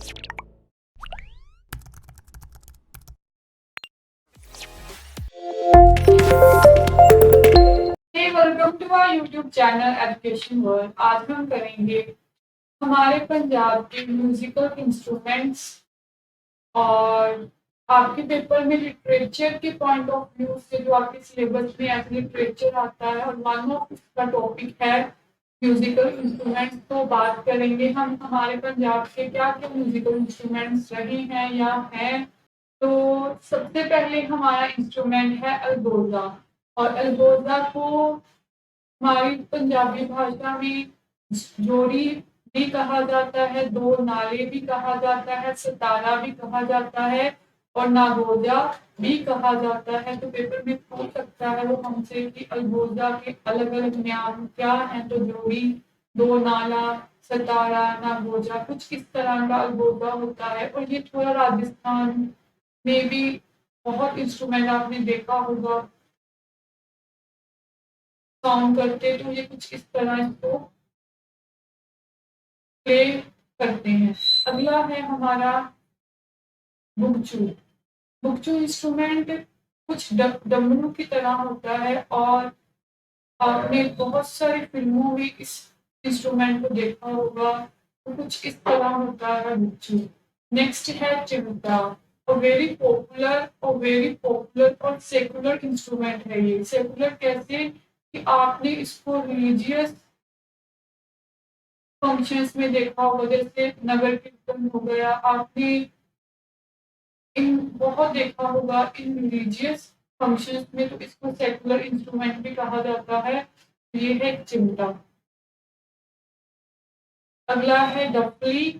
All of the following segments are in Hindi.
Welcome to our YouTube channel education world. आज हम करेंगे हमारे पंजाब के म्यूजिकल इंस्ट्रूमेंट्स और आपके पेपर में लिटरेचर के पॉइंट ऑफ व्यू से जो आपके सिलेबस में एज लिटरेचर आता है और वन ऑफ इसका टॉपिक है म्यूजिकल इंस्ट्रूमेंट्स। तो बात करेंगे हम हमारे पंजाब के क्या क्या म्यूजिकल इंस्ट्रूमेंट्स रहे हैं या हैं। तो सबसे पहले हमारा इंस्ट्रूमेंट है अलगोजा। और अलगोजा को हमारी पंजाबी भाषा में जोड़ी भी कहा जाता है, दो नाले भी कहा जाता है, सितारा भी कहा जाता है और नागोजा भी कहा जाता है। तो पेपर में पूछ सकता है वो हमसे कि अलगोजा के अलग अलग नाम क्या हैं। तो जोड़ी, दो नाला, सितारा, नागोजा, कुछ इस तरह का अलगोजा होता है। और ये थोड़ा राजस्थान में भी बहुत इंस्ट्रूमेंट आपने देखा होगा साउंड करते, तो ये कुछ इस तरह इसको प्ले करते हैं। अगला है हमारा बुगचू। बुगचू इंस्ट्रूमेंट कुछ डमरू की तरह होता है और आपने बहुत सारी फिल्मों में इस इंस्ट्रूमेंट को देखा होगा। तो कुछ इस तरह होता है बुगचू। नेक्स्ट है चिमटा। वेरी पॉपुलर और सेकुलर इंस्ट्रूमेंट है। ये सेकुलर कैसे कि आपने इसको रिलीजियस फंक्शंस में देखा होगा, जैसे नगर कीर्तन हो गया। आपने इन बहुत देखा होगा इन रिलीजियस फंक्शंस में, तो इसको सेकुलर इंस्ट्रूमेंट भी कहा जाता है। ये है चिमटा। अगला है डफली।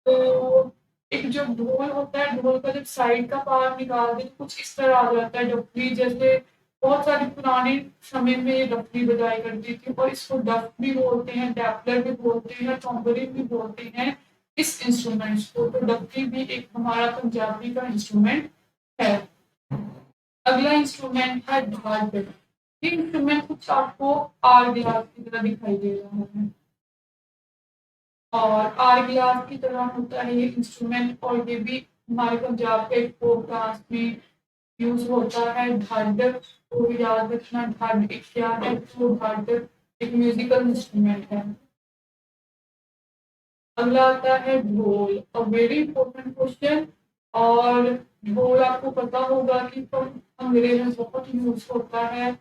तो एक जो ढोल होता है, ढोल का जब साइड का पार्ट निकाल दे तो कुछ इस तरह आ जाता है डफली जैसे। बहुत सारे पुराने समय में ये डफली बजाई करती थी और इसको डफ भी बोलते हैं, डैपलर भी बोलते हैं, टोंबरी भी बोलते हैं इस इंस्ट्रूमेंट्स को। तो डफली भी एक हमारा पंजाबी का इंस्ट्रूमेंट है। अगला इंस्ट्रूमेंट है ढाल। ये इंस्ट्रूमेंट कुछ आपको आर ग्लास की तरह दिखाई दे रहा है और आर ग्लास की तरह होता है ये इंस्ट्रूमेंट। और ये भी हमारे पंजाब के फोक डांस में यूज होता है। ढाड को याद रखना, ढाड एक क्या है, तो ढाड एक म्यूजिकल इंस्ट्रूमेंट है। अगला आता है ढोल, अ वेरी इंपॉर्टेंट क्वेश्चन। और ढोल आपको पता होगा कि भंगड़े में बहुत यूज होता है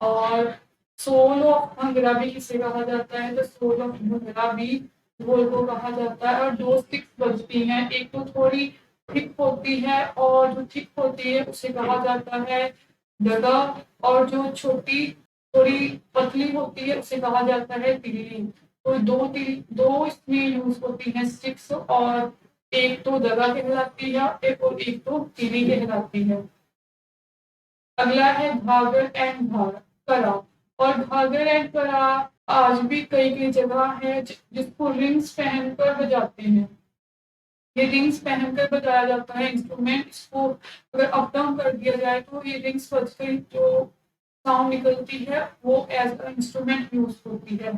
और सोल ऑफ भंगड़ा भी किसे कहा जाता है, तो सोल ऑफ भंगड़ा भी ढोल को कहा जाता है। और दो स्टिक्स बजती हैं, एक तो थोड़ी थिक होती है और जो थिक होती है उसे कहा जाता है डगा, और जो छोटी थोड़ी पतली होती है उसे कहा जाता है तिल्ली। तो दो इसमें यूज होती हैं स्टिक्स, और एक तो दगा कहलाती है एक तो तिल्ली कहलाती है। अगला है घाघर एंड करा। और घाघर एंड करा आज भी कई कई जगह है जिसको रिंग्स पहनकर बजाते हैं। ये रिंग्स पहनकर बजाया जाता है इंस्ट्रूमेंट। इसको अगर अप डाउन कर दिया जाए तो ये रिंग्स बजकर जो साउंड निकलती है वो एज अ इंस्ट्रूमेंट यूज होती है।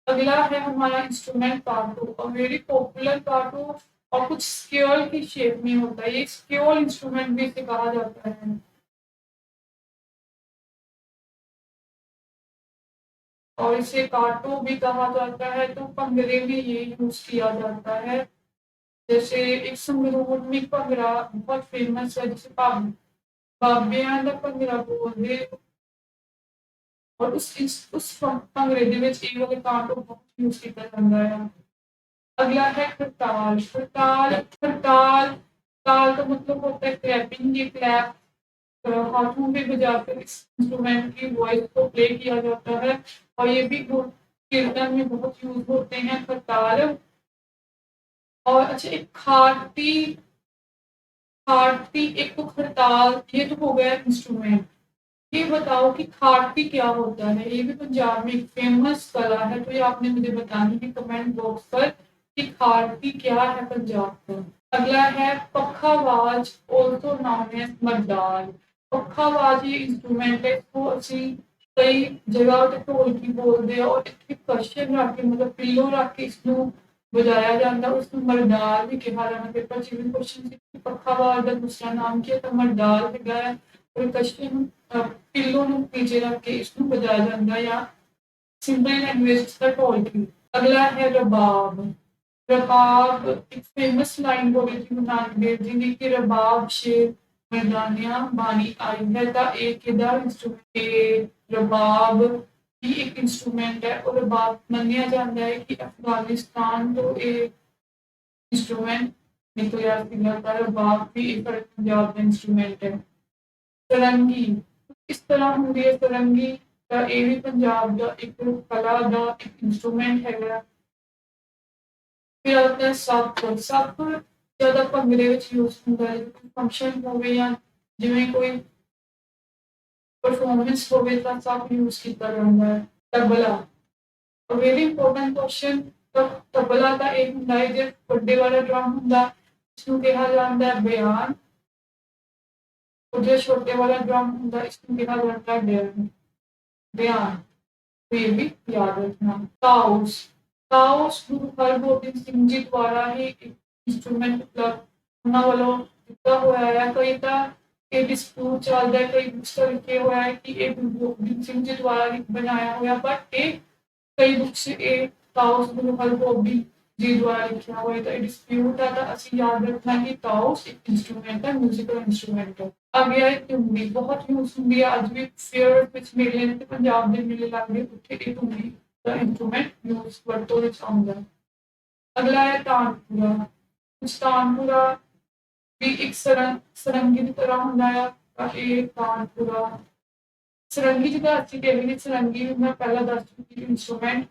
अगला है हमारा इंस्ट्रूमेंट काटो, और वेरी पॉपुलर काटो और कुछ स्केल की शेप में होता है। ये स्केल इंस्ट्रूमेंट भी इसे कहा जाता है और इसे काटो भी कहा जाता है। तो भंगड़े में ये यूज किया जाता है। जैसे एक संगरूर में भंगड़ा बहुत फेमस है, जिसे बाबियां का भंगड़ा बोलते। और उस भंगड़े ਦੇ ਵਿੱਚ ਇਹ ਵਾਲੇ ਕਾਟੋ ਬਹੁਤ यूज किया ਜਾਂਦਾ है। अगला है खरताल। खरताल ताल का मतलब होता है क्लैपिंग। ये क्लैप हाथों में बजाकर इस इंस्ट्रूमेंट की वॉइस को प्ले किया जाता है और ये भी कीर्तन में बहुत यूज होते हैं खरताल। और अच्छा, एक खाटी खाटी एक तो खरताल, ये तो हो गया इंस्ट्रूमेंट। ये बताओ कि खाटी क्या होता है। ये भी पंजाब में एक फेमस कला है, तो ये आपने मुझे बतानी है कमेंट बॉक्स पर कि खाटी क्या है पंजाब का। अगला है पखावाज, ऑल्सो नोन एज मरदाल। पखावाज ये इंस्ट्रूमेंट है, इसको ਅਸੀਂ कई जगह ਤੇ ढोलकी बोलते हैं और एक क्वेश्चन रख के मतलब पिल्लो रख के इसको बजाया जाता है, उसमें मरदाल भी कहा जाता है। पेपर च भी क्वेश्चन ਸੀ ਪੱਖਾਵਾਲ ਦਾ ਦੂਸਰਾ ਨਾਮ ਕੀ ਹੈ ਤਾਂ ਮਰਦਾਲ ਹੈਗਾ ਹੈ। ਪਰਕਸ਼ਨ ਨੂੰ ਪਿੱਲੋ ਨੂੰ ਨੀਚੇ ਰੱਖ ਕੇ ਇਸਨੂੰ ਬਜਾਇਆ ਜਾਂਦਾ ਜਾਂ ਸਿੰਪਲ ਲੈਂਗੁਏਜ ਦਾ ਢੋਲਕੀ। ਅਗਲਾ ਹੈ ਰਬਾਬ। रबाब एक फेमस लाइन बोली थी गुरु नानक देव जी ने कि रबाब शेर मर्दानिया बानी आई है ता एक किदा इंस्ट्रूमेंट रबाब भी एक इंस्ट्रूमेंट है और रबाब मन्निया जाता है कि अफगानिस्तान तो एक इंस्ट्रूमेंट निकलिया सीगा ता रबाब भी एक पंजाब का इंस्ट्रूमेंट है। सरंगी इस तरह होंदी है सरंगी ता ये भी पंजाब का एक कला का एक इंस्ट्रूमेंट है। फिर आता है सप सप ज़्यादा भंगड़े विच यूज़ ਹੁੰਦਾ है कोई फंक्शन होवे या जिवें कोई परफॉर्मेंस होवे तां सप यूज़ ਕੀਤਾ ਜਾਂਦਾ ਹੈ। Tabla a very important question tabla ਦਾ एक ਹੁੰਦਾ ਹੈ ਜੇ ਵੱਡੇ ਵਾਲਾ ਡਰਮ ਹੁੰਦਾ ਇਸਨੂੰ ਕਿਹਾ ਜਾਂਦਾ ਹੈ ਬਿਆਨ और जो छोटे वाला ड्रम ਹੁੰਦਾ इसको ਕਿਹਾ ਜਾਂਦਾ है ਬਿਆਨ। तो ये भी याद रखना। ताउस ताउस गुरु हरगोबिंद सिंह जी द्वारा ही इंस्ट्रूमेंट मतलब ਉਹਨਾਂ ਵੱਲੋਂ ਦਿੱਤਾ ਹੋਇਆ ਹੈ। ਕਈ ਤਾਂ ਇਹ ਡਿਸਪਿਊਟ ਚੱਲਦਾ ਹੈ ਕਈ ਬੁੱਕਸ ਦਾ ਲਿਖਿਆ ਹੋਇਆ ਹੈ ਕਿ ਇਹ ਗੁਰੂ ਗੋਬਿੰਦ ਸਿੰਘ ਜੀ ਦੁਆਰਾ ਬਣਾਇਆ ਹੋਇਆ ਬਟ ਇਹ ਕਈ ਬੁੱਕਸ ਇਹ ਤਾਉਸ ਗੁਰੂ ਹਰਗੋਬਿੰਦ ਜੀ ਦੁਆਰਾ ਲਿਖਿਆ ਹੋਇਆ ਤਾਂ ਇਹ ਡਿਸਪਿਊਟ ਹੈ ਤਾਂ ਅਸੀਂ ਯਾਦ ਰੱਖਣਾ ਕਿ ਤਾਉਸ ਇੱਕ ਇੰਸਟਰੂਮੈਂਟ ਹੈ ਮਿਊਜ਼ੀਕਲ ਇੰਸਟਰੂਮੈਂਟ ਹੈ। ਅੱਗੇ ਹੈ ਧੁੰਬੀ ਬਹੁਤ ਯੂਜ਼ ਹੁੰਦੀ ਹੈ ਅੱਜ ਵੀ ਫੇਅਰ ਵਿੱਚ ਮੇਲੇ ਤੇ ਪੰਜਾਬ ਦੇ ਮੇਲੇ ਲੱਗਦੇ ਉੱਥੇ ਇਹ ਧੁੰਬੀ ਦਾ ਇੰਸਟਰੂਮੈਂਟ ਯੂਜ਼ ਵਰਤੋਂ ਵਿੱਚ ਆਉਂਦਾ ਹੈ। ਅਗਲਾ ਹੈ ਤਾਨਪੁਰਾ। ਤਾਨਪੁਰਾ ਵੀ ਇੱਕ ਸਰੰਗੀ ਦੀ ਤਰ੍ਹਾਂ ਹੁੰਦਾ ਹੈ ਤਾਂ ਇਹ ਤਾਨਪੁਰਾ ਸਰੰਗੀ ਜਿਹਦਾ ਅਸੀਂ ਕਹਿੰਦੇ ਸਰੰਗੀ ਮੈਂ ਪਹਿਲਾਂ ਦੱਸ ਚੁੱਕੀ ਇੰਸਟਰੂਮੈਂਟ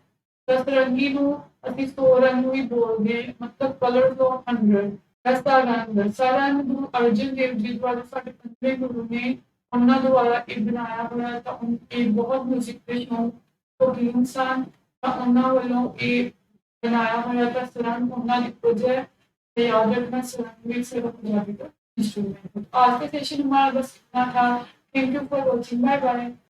ਤਾਂ ਸਰੰਗੀ ਨੂੰ ਅਸੀਂ 100 ਰੰਗ ਨੂੰ ਵੀ ਬੋਲਦੇ ਮਤਲਬ ਕਲਰਸ ਆਫ 100 ਸਾਰੰਗ ਗੁਰੂ ਅਰਜਨ ਦੇਵ ਜੀ ਦੁਆਰਾ ਸਾਡੇ ਪੰਜਵੇਂ ਗੁਰੂ ਨੇ ਉਹਨਾਂ ਦੁਆਰਾ ਇਹ ਬਣਾਇਆ ਹੋਇਆ ਤਾਂ ਇਹ ਬਹੁਤ ਮਿਊਜ਼ਿਕ ਦੇ ਸ਼ੌਕੀਨ ਸਨ ਤਾਂ ਉਹਨਾਂ ਵੱਲੋਂ ਇਹ बनाया होया था सरंग उन्होंने प्रोजेक्ट याद रखना सरंग में से पंजाबी का इंस्ट्रूमेंट। आज का सेशन हमारा बस इतना था। Thank you for watching. Bye bye.